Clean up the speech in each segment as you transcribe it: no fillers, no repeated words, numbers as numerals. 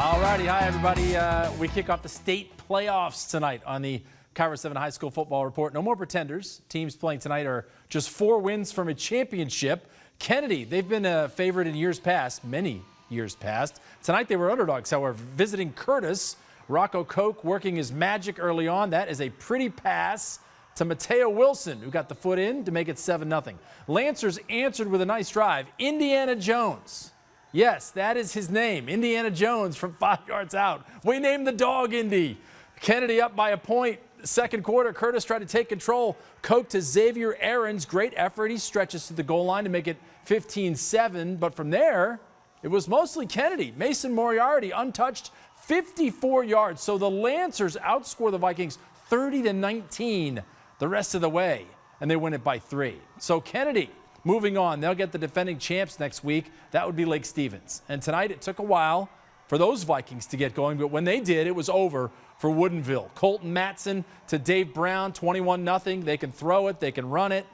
All righty, hi everybody. We kick off the state playoffs tonight on the KIRO 7 High School Football Report. No more pretenders. Teams playing tonight are just 4 wins from a championship. Kennedy, they've been a favorite in years past, many years past. Tonight they were underdogs, however, visiting Curtis. Rocco Koch working his magic early on. That is a pretty pass to Mateo Wilson, who got the foot in to make it 7-0. Lancers answered with a nice drive. Indiana Jones. Yes, that is his name, Indiana Jones, from 5 yards out. We named the dog Indy. Kennedy up by a point. Second quarter, Curtis tried to take control. Koch to Xavier Aarons. Great effort. He stretches to the goal line to make it 15-7. But from there, it was mostly Kennedy. Mason Moriarty untouched, 54 yards. So the Lancers outscore the Vikings 30-19 the rest of the way, and they win it by 3. So Kennedy moving on. They'll get the defending champs next week. That would be Lake Stevens. And tonight it took a while for those Vikings to get going, but when they did, it was over for Woodinville. Colton Matson to Dave Brown, 21-0. They can throw it, they can run it.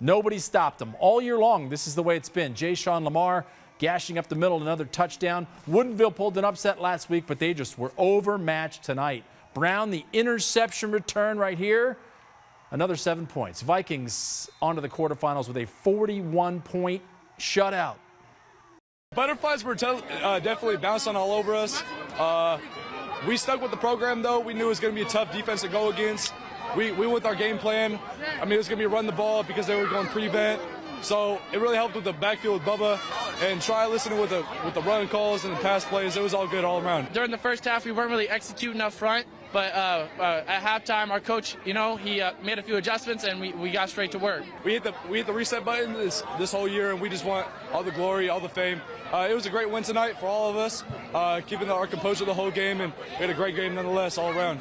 Nobody stopped them. All year long, this is the way it's been. Jay Sean Lamar gashing up the middle, another touchdown. Woodinville pulled an upset last week, but they just were overmatched tonight. Brown, the interception return right here. Another 7 points. Vikings onto the quarterfinals with a 41-point shutout. Butterflies were definitely bouncing all over us. We stuck with the program, though. We knew it was going to be a tough defense to go against. We went with our game plan. I mean, it was going to be run the ball because they were going prevent. So it really helped with the backfield with Bubba and try listening with the run calls and the pass plays. It was all good all around. During the first half, we weren't really executing up front. But at halftime, our coach, he made a few adjustments, and we got straight to work. We hit the reset button this whole year, and we just want all the glory, all the fame. It was a great win tonight for all of us, keeping our composure the whole game, and we had a great game nonetheless all around.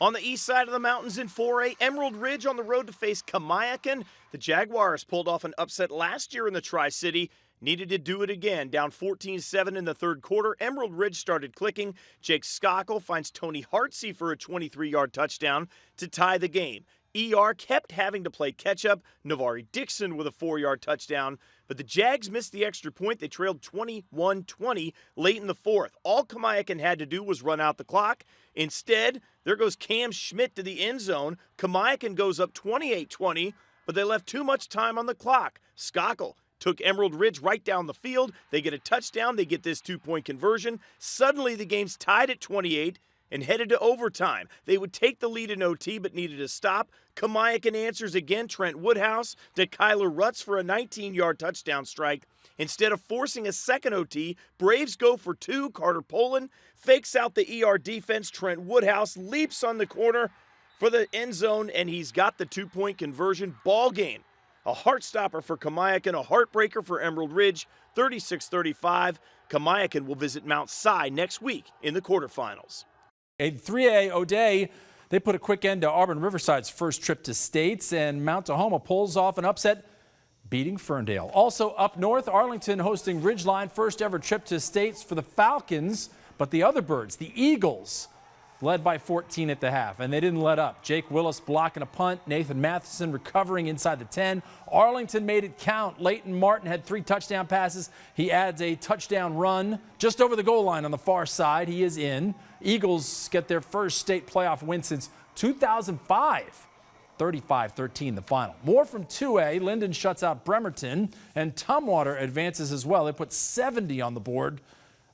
On the east side of the mountains in 4A, Emerald Ridge on the road to face Kamiakin. The Jaguars pulled off an upset last year in the Tri-City. Needed to do it again. Down 14-7 in the third quarter. Emerald Ridge started clicking. Jake Skockle finds Tony Hartsey for a 23-yard touchdown to tie the game. ER kept having to play catch-up. Navari Dixon with a 4-yard touchdown. But the Jags missed the extra point. They trailed 21-20 late in the fourth. All Kamiakin had to do was run out the clock. Instead, there goes Cam Schmidt to the end zone. Kamiakin goes up 28-20, but they left too much time on the clock. Skockle took Emerald Ridge right down the field. They get a touchdown. They get this 2-point conversion. Suddenly, the game's tied at 28 and headed to overtime. They would take the lead in OT, but needed a stop. Kamiakin answers again. Trent Woodhouse to Kyler Rutz for a 19-yard touchdown strike. Instead of forcing a second OT, Braves go for 2. Carter Poland fakes out the ER defense. Trent Woodhouse leaps on the corner for the end zone, and he's got the 2-point conversion. Ball game. A heart-stopper for Kamiakin, a heartbreaker for Emerald Ridge, 36-35. Kamiakin will visit Mount Si next week in the quarterfinals. In 3A, O'Day, they put a quick end to Auburn Riverside's first trip to states, and Mount Tahoma pulls off an upset, beating Ferndale. Also up north, Arlington hosting Ridgeline, first ever trip to states for the Falcons, but the other birds, the Eagles, led by 14 at the half, and they didn't let up. Jake Willis blocking a punt. Nathan Matheson recovering inside the 10. Arlington made it count. Leighton Martin had 3 touchdown passes. He adds a touchdown run just over the goal line on the far side. He is in. Eagles get their first state playoff win since 2005. 35-13 the final. More from 2A. Linden shuts out Bremerton, and Tumwater advances as well. They put 70 on the board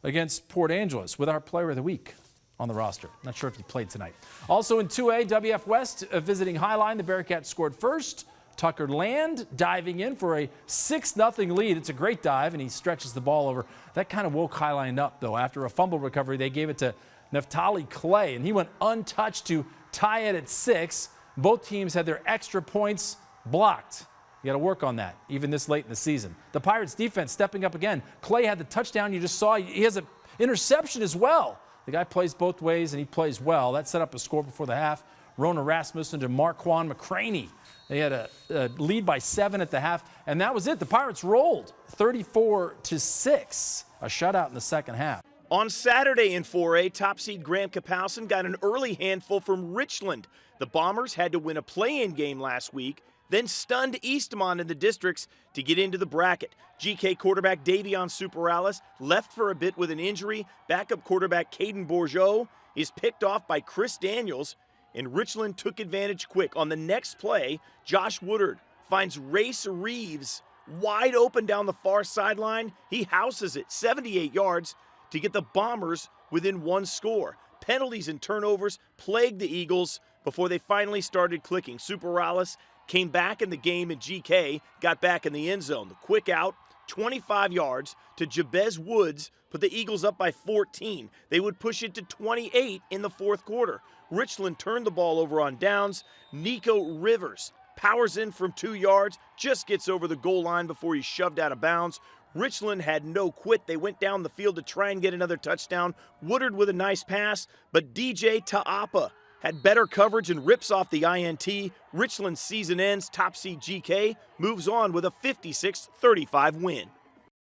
against Port Angeles with our player of the week on the roster. Not sure if he played tonight. Also in 2A, WF West visiting Highline. The Bearcats scored first. Tucker Land diving in for a 6-0 lead. It's a great dive, and he stretches the ball over. That kind of woke Highline up, though. After a fumble recovery, they gave it to Neftali Clay, and he went untouched to tie it at 6. Both teams had their extra points blocked. You got to work on that, even this late in the season. The Pirates defense stepping up again. Clay had the touchdown you just saw. He has an interception as well. The guy plays both ways, and he plays well. That set up a score before the half. Rona Rasmussen to Marquand McCraney. They had a lead by 7 at the half, and that was it. The Pirates rolled 34-6, a shutout in the second half. On Saturday in 4A, top seed Graham-Kapowsin got an early handful from Richland. The Bombers had to win a play-in game last week. then stunned Eastmont in the districts to get into the bracket. GK quarterback Davion Superales left for a bit with an injury. Backup quarterback Caden Bourgeau is picked off by Chris Daniels, and Richland took advantage quick. On the next play, Josh Woodard finds Race Reeves wide open down the far sideline. He houses it 78 yards to get the Bombers within one score. Penalties and turnovers plagued the Eagles before they finally started clicking. Superales came back in the game, and GK got back in the end zone. The quick out, 25 yards to Jabez Woods, put the Eagles up by 14. They would push it to 28 in the fourth quarter. Richland turned the ball over on downs. Nico Rivers powers in from 2 yards, just gets over the goal line before he's shoved out of bounds. Richland had no quit. They went down the field to try and get another touchdown. Woodard with a nice pass, but DJ Ta'apa had better coverage and rips off the INT. Richland's season ends. Top seed GK moves on with a 56-35 win.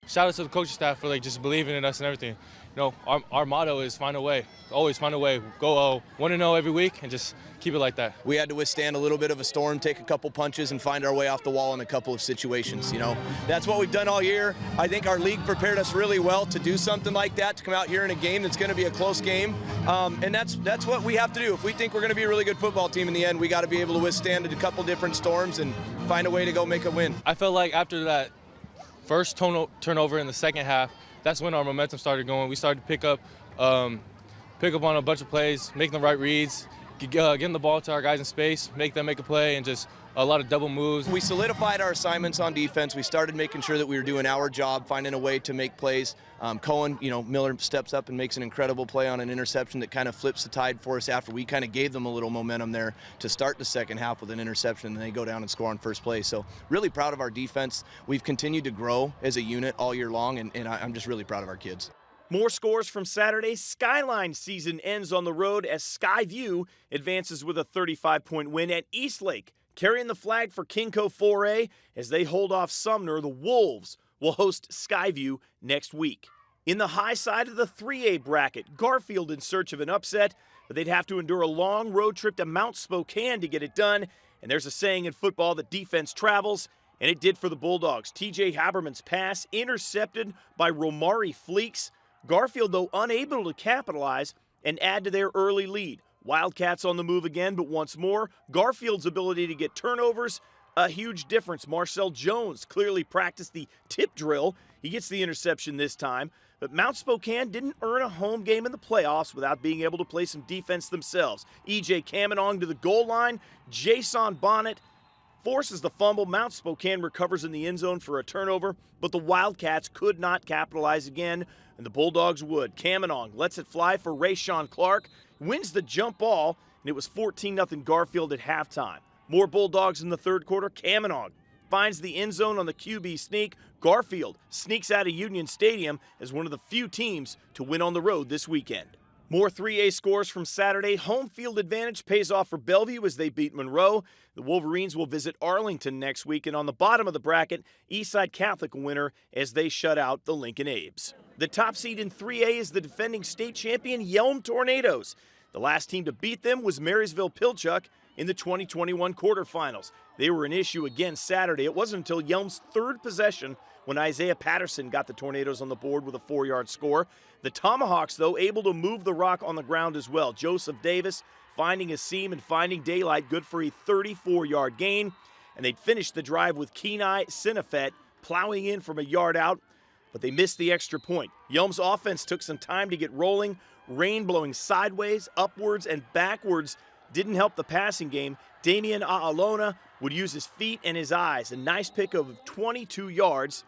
Shout out to the coaching staff for just believing in us and everything. You know, our motto is find a way. Always find a way. Go 1-0 every week and just keep it like that. We had to withstand a little bit of a storm, take a couple punches, and find our way off the wall in a couple of situations. You know, that's what we've done all year. I think our league prepared us really well to do something like that, to come out here in a game that's going to be a close game, and that's what we have to do. If we think we're going to be a really good football team in the end, we got to be able to withstand a couple different storms and find a way to go make a win. I felt like after that first turnover in the second half, that's when our momentum started going. We started to pick up on a bunch of plays, making the right reads, getting the ball to our guys in space, make them make a play, and just a lot of double moves. We solidified our assignments on defense. We started making sure that we were doing our job, finding a way to make plays. Cohen, Miller steps up and makes an incredible play on an interception that kind of flips the tide for us after we kind of gave them a little momentum there to start the second half with an interception, and they go down and score on first play. So really proud of our defense. We've continued to grow as a unit all year long, and I'm just really proud of our kids. More scores from Saturday. Skyline season ends on the road as Skyview advances with a 35-point win at Eastlake. Carrying the flag for Kingco 4A as they hold off Sumner, the Wolves will host Skyview next week. In the high side of the 3A bracket, Garfield in search of an upset, but they'd have to endure a long road trip to Mount Spokane to get it done. And there's a saying in football that defense travels, and it did for the Bulldogs. TJ Haberman's pass intercepted by Romari Fleeks. Garfield, though, unable to capitalize and add to their early lead. Wildcats on the move again, but once more, Garfield's ability to get turnovers, a huge difference. Marcel Jones clearly practiced the tip drill. He gets the interception this time, but Mount Spokane didn't earn a home game in the playoffs without being able to play some defense themselves. E.J. Kamiakin to the goal line. Jason Bonnet forces the fumble. Mount Spokane recovers in the end zone for a turnover, but the Wildcats could not capitalize again, and the Bulldogs would. Kamiakin lets it fly for Rayshawn Clark, wins the jump ball, and it was 14-0 Garfield at halftime. More Bulldogs in the third quarter. Kamiakin finds the end zone on the QB sneak. Garfield sneaks out of Union Stadium as one of the few teams to win on the road this weekend. More 3A scores from Saturday. Home field advantage pays off for Bellevue as they beat Monroe. The Wolverines will visit Arlington next week, and on the bottom of the bracket, Eastside Catholic winner as they shut out the Lincoln Abes. The top seed in 3A is the defending state champion Yelm Tornadoes. The last team to beat them was Marysville-Pilchuck in the 2021 quarterfinals. They were an issue again Saturday. It wasn't until Yelm's third possession when Isaiah Patterson got the Tornadoes on the board with a 4-yard score. The Tomahawks, though, able to move the rock on the ground as well. Joseph Davis finding a seam and finding daylight, good for a 34-yard gain. And they'd finished the drive with Kenai Sinafet plowing in from a yard out, but they missed the extra point. Yelm's offense took some time to get rolling. Rain blowing sideways, upwards, and backwards didn't help the passing game. Damien Aalona would use his feet and his eyes. A nice pick of 22 yards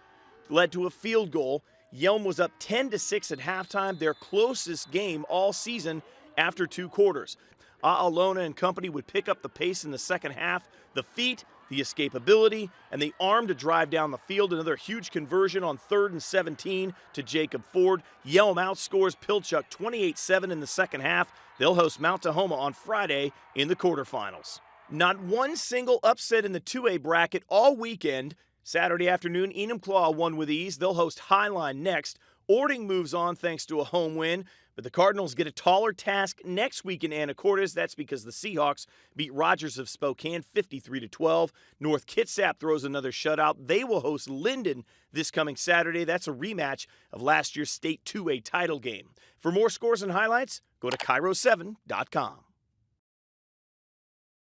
led to a field goal. Yelm was up 10-6 at halftime, their closest game all season after 2 quarters. Aalona and company would pick up the pace in the second half. The feet, the escapability, and the arm to drive down the field. Another huge conversion on 3rd and 17 to Jacob Ford. Yelm outscores Pilchuck 28-7 in the second half. They'll host Mount Tahoma on Friday in the quarterfinals. Not one single upset in the 2A bracket all weekend. Saturday afternoon, Enumclaw won with ease. They'll host Highline next. Ording moves on thanks to a home win, but the Cardinals get a taller task next week in Anacortes. That's because the Seahawks beat Rogers of Spokane 53-12. North Kitsap throws another shutout. They will host Linden this coming Saturday. That's a rematch of last year's state 2A title game. For more scores and highlights, go to KIRO7.com.